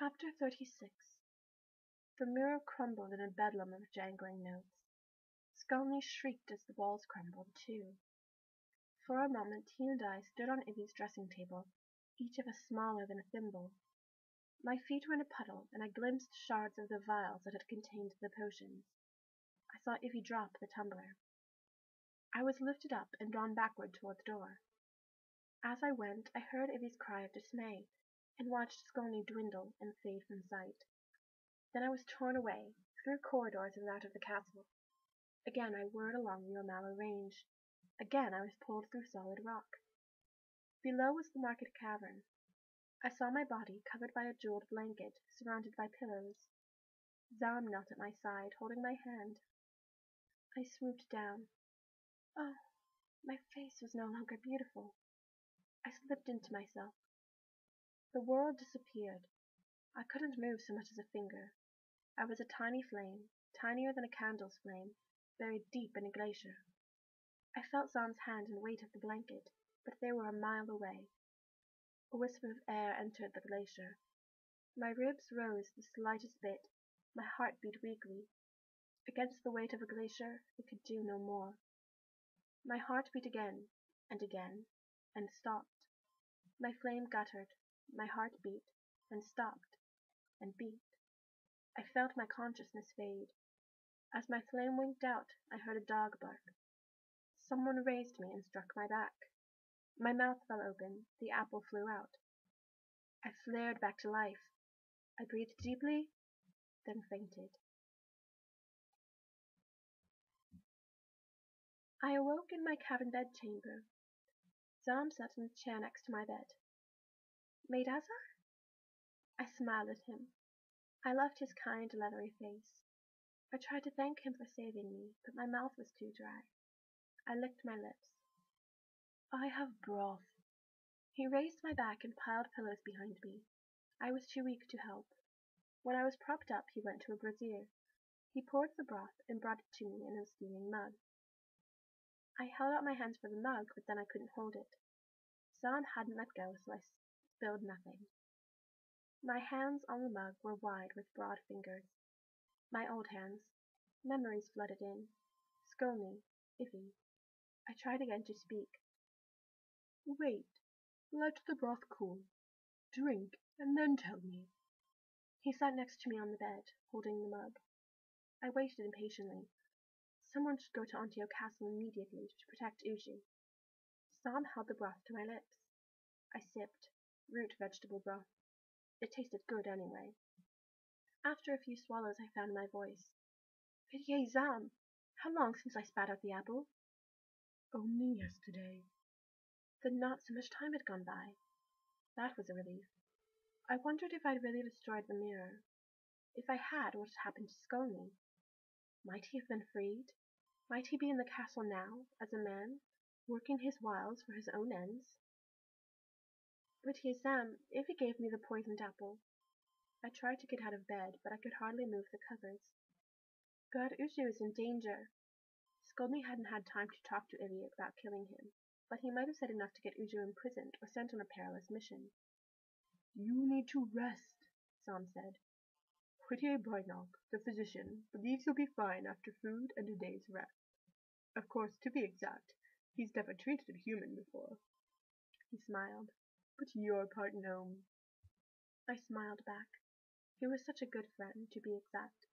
Chapter 36. The mirror crumbled in a bedlam of jangling notes. Skulny shrieked as the walls crumbled, too. For a moment he and I stood on Ivy's dressing table, each of us smaller than a thimble. My feet were in a puddle, and I glimpsed shards of the vials that had contained the potions. I saw Ivy drop the tumbler. I was lifted up and drawn backward toward the door. As I went, I heard Ivy's cry of dismay, and watched Skulny dwindle and fade from sight. Then I was torn away, through corridors and out of the castle. Again I whirred along the O'Malley Range. Again I was pulled through solid rock. Below was the market cavern. I saw my body covered by a jeweled blanket, surrounded by pillows. Zam knelt at my side, holding my hand. I swooped down. Oh, my face was no longer beautiful. I slipped into myself. The world disappeared. I couldn't move so much as a finger. I was a tiny flame, tinier than a candle's flame, buried deep in a glacier. I felt Zam's hand and weight of the blanket, but they were a mile away. A wisp of air entered the glacier. My ribs rose the slightest bit. My heart beat weakly. Against the weight of a glacier, it could do no more. My heart beat again, and again, and stopped. My flame guttered. My heart beat, and stopped, and beat. I felt my consciousness fade. As my flame winked out, I heard a dog bark. Someone raised me and struck my back. My mouth fell open. The apple flew out. I flared back to life. I breathed deeply, then fainted. I awoke in my cabin bed chamber. Zam sat in the chair next to my bed. Maid Asa? I smiled at him. I loved his kind, leathery face. I tried to thank him for saving me, but my mouth was too dry. I licked my lips. I have broth. He raised my back and piled pillows behind me. I was too weak to help. When I was propped up, he went to a brazier. He poured the broth and brought it to me in a steaming mug. I held out my hands for the mug, but then I couldn't hold it. Zam hadn't let go, so I spilled nothing. My hands on the mug were wide with broad fingers. My old hands. Memories flooded in. Skulny, Ivy. I tried again to speak. Wait. Let the broth cool. Drink, and then tell me. He sat next to me on the bed, holding the mug. I waited impatiently. Someone should go to Antio Castle immediately to protect Uju. Zam held the broth to my lips. I sipped. Root vegetable broth. It tasted good anyway. After a few swallows I found my voice. Pitié, Zam! How long since I spat out the apple? Only yesterday. Then not so much time had gone by. That was a relief. I wondered if I'd really destroyed the mirror. If I had, what had happened to Skulny? Might he have been freed? Might he be in the castle now, as a man, working his wiles for his own ends? Pitié, Zam, Ivy gave me the poisoned apple. I tried to get out of bed, but I could hardly move the covers. God, Uju is in danger. Skulny hadn't had time to talk to Ivy about killing him, but he might have said enough to get Uju imprisoned or sent on a perilous mission. You need to rest, Zam said. Pitié Boynock, the physician, believes you'll be fine after food and a day's rest. Of course, to be exact, he's never treated a human before. He smiled. But you're part gnome. I smiled back. He was such a good friend, to be exact.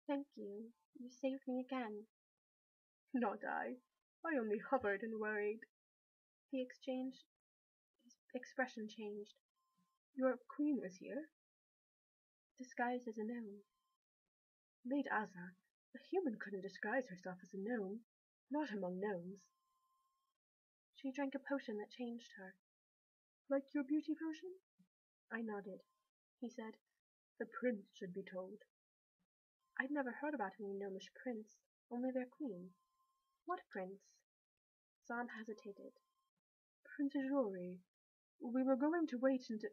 Thank you. You saved me again. Not I. I only hovered and worried. His expression changed. Your queen was here? Disguised as a gnome. Maid Asa, a human couldn't disguise herself as a gnome. Not among gnomes. She drank a potion that changed her. Like your beauty potion? I nodded. He said, The prince should be told. I'd never heard about any gnomish prince, only their queen. What prince? Zam hesitated. Prince Ajori. We were going to wait until...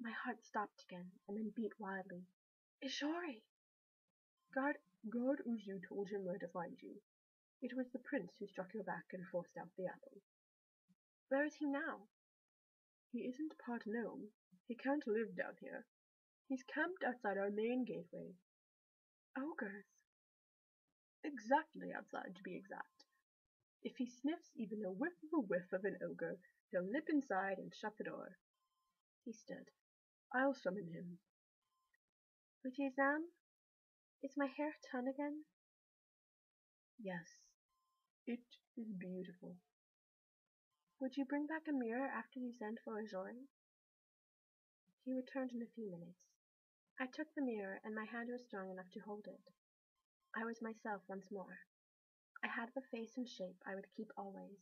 My heart stopped again, and then beat wildly. Ajori! God Uju told him where to find you. It was the prince who struck your back and forced out the apple. Where is he now? He isn't part gnome. He can't live down here. He's camped outside our main gateway. Ogres. Exactly outside, to be exact. If he sniffs even a whiff of an ogre, he'll nip inside and shut the door. He stood. I'll summon him. Ujizam, is my hair done again? Yes, it is beautiful. Would you bring back a mirror after you send for Ajori? He returned in a few minutes. I took the mirror, and my hand was strong enough to hold it. I was myself once more. I had the face and shape I would keep always.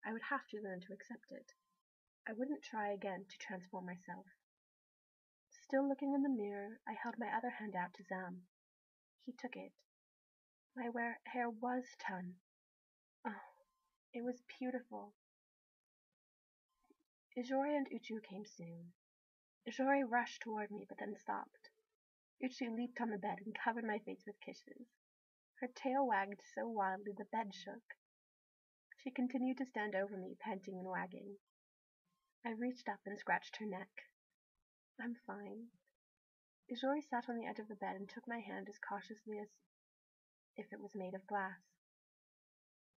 I would have to learn to accept it. I wouldn't try again to transform myself. Still looking in the mirror, I held my other hand out to Zam. He took it. My hair was done. Oh, it was beautiful. Ijori and Uchu came soon. Ijori rushed toward me, but then stopped. Uchu leaped on the bed and covered my face with kisses. Her tail wagged so wildly the bed shook. She continued to stand over me, panting and wagging. I reached up and scratched her neck. I'm fine. Ijori sat on the edge of the bed and took my hand as cautiously as if it was made of glass.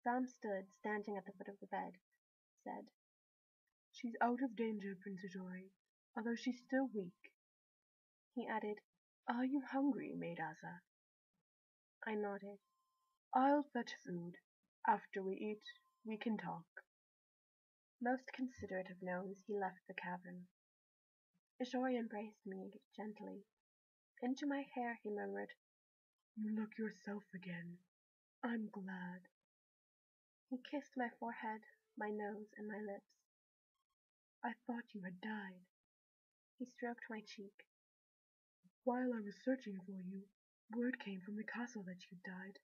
Sam stood, standing at the foot of the bed, said, She's out of danger, Prince Ijori, although she's still weak. He added, Are you hungry, Maid Asa? I nodded. I'll fetch food. After we eat, we can talk. Most considerate of gnomes, he left the cavern. Ijori embraced me gently. Into my hair he murmured, You look yourself again. I'm glad. He kissed my forehead, my nose, and my lips. I thought you had died. He stroked my cheek. While I was searching for you, word came from the castle that you'd died.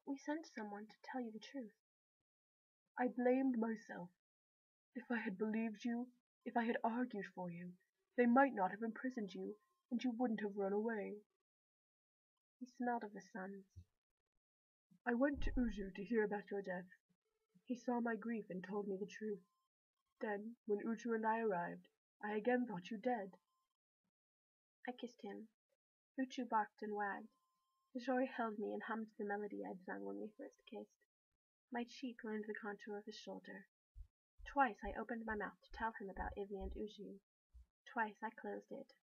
We sent someone to tell you the truth. I blamed myself. If I had believed you, if I had argued for you, they might not have imprisoned you, and you wouldn't have run away. He smelled of the sun. I went to Uju to hear about your death. He saw my grief and told me the truth. Then, when Uju and I arrived, I again thought you dead. I kissed him. Uchu barked and wagged. Ijori held me and hummed the melody I'd sung when we first kissed. My cheek learned the contour of his shoulder. Twice I opened my mouth to tell him about Ivy and Uju. Twice I closed it.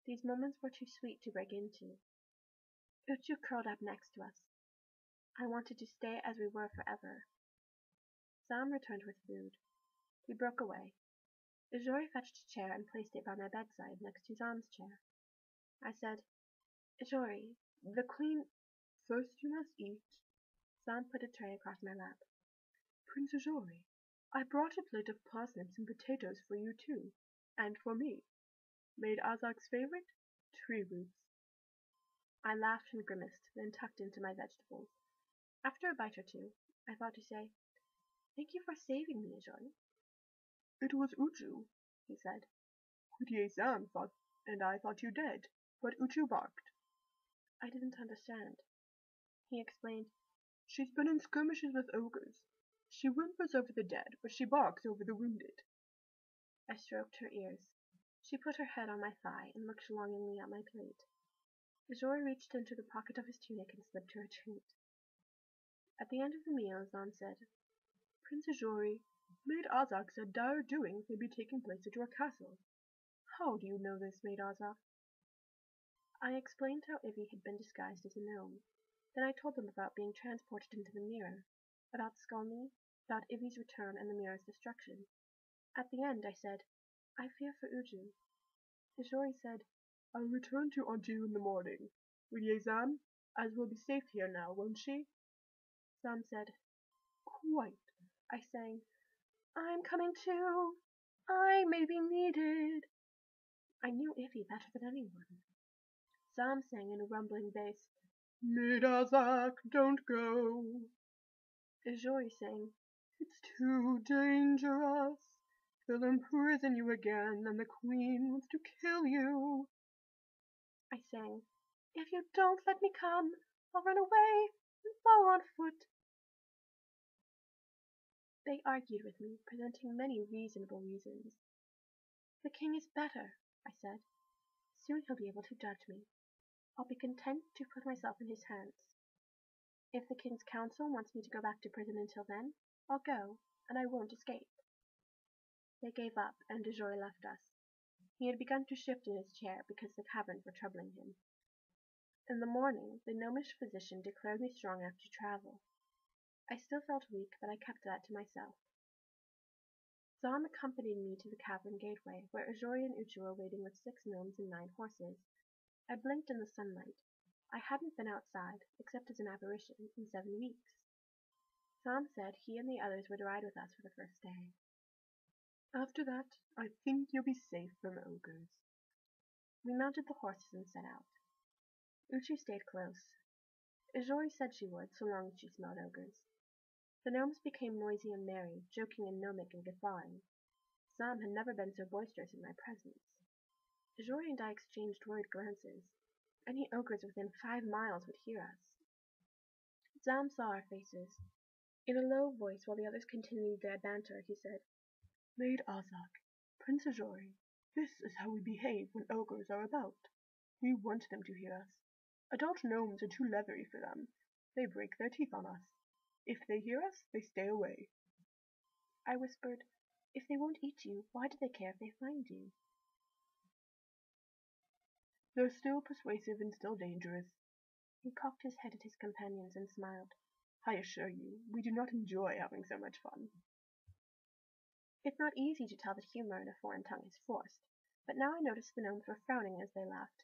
These moments were too sweet to break into. Uchu curled up next to us. I wanted to stay as we were forever. Sam returned with food. We broke away. Ijori fetched a chair and placed it by my bedside next to Sam's chair. I said, Ijori, the Queen... First you must eat. Sam put a tray across my lap. Prince Ijori, I brought a plate of parsnips and potatoes for you too, and for me. Made Azak's favorite, tree roots. I laughed and grimaced, then tucked into my vegetables. After a bite or two, I thought to say, Thank you for saving me, Ijori. It was Uchu, he said. Sam thought, and I thought you dead, but Uchu barked. I didn't understand. He explained, She's been in skirmishes with ogres. She whimpers over the dead, but she barks over the wounded. I stroked her ears. She put her head on my thigh and looked longingly at my plate. Ijori reached into the pocket of his tunic and slipped her a treat. At the end of the meal, Zan said, Prince Ijori, Maid Azak said dire doings may be taking place at your castle. How do you know this, Maid Azak? I explained how Ivy had been disguised as a gnome. Then I told them about being transported into the mirror, about Skulny, about Ivy's return and the mirror's destruction. At the end, I said, I fear for Uju. Ijori said, I'll return to Anju in the morning. Will ye, Zam? As will be safe here now, won't she? Zam said, Quite. I sang, I'm coming too. I may be needed. I knew Ivy better than anyone. Zam sang in a rumbling bass, Maid Azak, don't go. Ijori sang, It's too dangerous. They'll imprison you again, and the Queen wants to kill you. I sang, If you don't let me come, I'll run away and follow on foot. They argued with me, presenting many reasonable reasons. The king is better, I said. Soon he'll be able to judge me. I'll be content to put myself in his hands. If the king's council wants me to go back to prison until then, I'll go, and I won't escape." They gave up, and DeJoy left us. He had begun to shift in his chair because the caverns were troubling him. In the morning, the gnomish physician declared me strong enough to travel. I still felt weak, but I kept that to myself. Zom accompanied me to the cavern gateway, where Ajori and Uchu were waiting with 6 gnomes and 9 horses. I blinked in the sunlight. I hadn't been outside, except as an apparition, in 7 weeks. Zom said he and the others would ride with us for the first day. "After that, I think you'll be safe from ogres." We mounted the horses and set out. Uchu stayed close. Ajori said she would, so long as she smelled ogres. The gnomes became noisy and merry, joking in gnomic and guffawing. Zom had never been so boisterous in my presence. Ajori and I exchanged worried glances. Any ogres within 5 miles would hear us. Zom saw our faces. In a low voice, while the others continued their banter, he said, "Maid Azak, Prince Ajori, this is how we behave when ogres are about. We want them to hear us. Adult gnomes are too leathery for them. They break their teeth on us. If they hear us, they stay away." I whispered, "If they won't eat you, why do they care if they find you?" "They're still persuasive and still dangerous." He cocked his head at his companions and smiled. "I assure you, we do not enjoy having so much fun." It's not easy to tell that humor in a foreign tongue is forced, but now I noticed the gnomes were frowning as they laughed.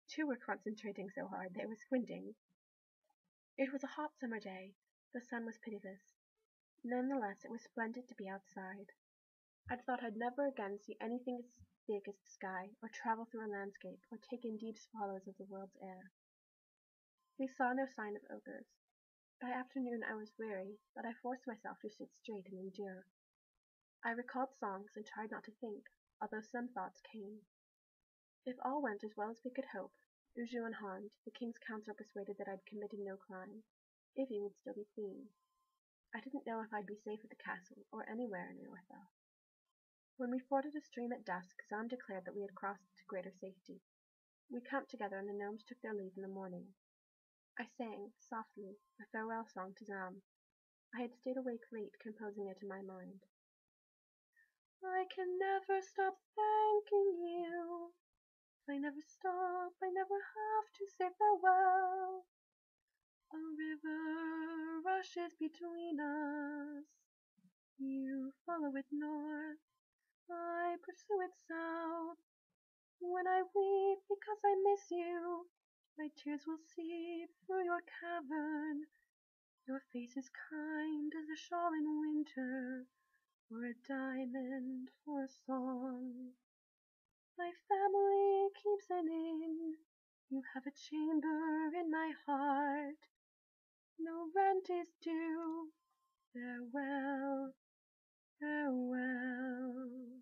2 were concentrating so hard they were squinting. It was a hot summer day. The sun was pitiless. Nonetheless, it was splendid to be outside. I'd thought I'd never again see anything as big as the sky, or travel through a landscape, or take in deep swallows of the world's air. We saw no sign of ogres. By afternoon I was weary, but I forced myself to sit straight and endure. I recalled songs and tried not to think, although some thoughts came. If all went as well as we could hope, Uju and Hand, the king's council, persuaded that I'd committed no crime. Ivy would still be queen. I didn't know if I'd be safe at the castle or anywhere in Iortha. When we forded a stream at dusk, Zom declared that we had crossed to greater safety. We camped together and the gnomes took their leave in the morning. I sang, softly, a farewell song to Zom. I had stayed awake late, composing it in my mind. "I can never stop thanking you. I never stop, I never have to say farewell. A river rushes between us. You follow it north, I pursue it south. When I weep because I miss you, my tears will seep through your cavern. Your face is kind as a shawl in winter, or a diamond for a song. My family keeps an inn. You have a chamber in my heart. No rent is due. Farewell, farewell."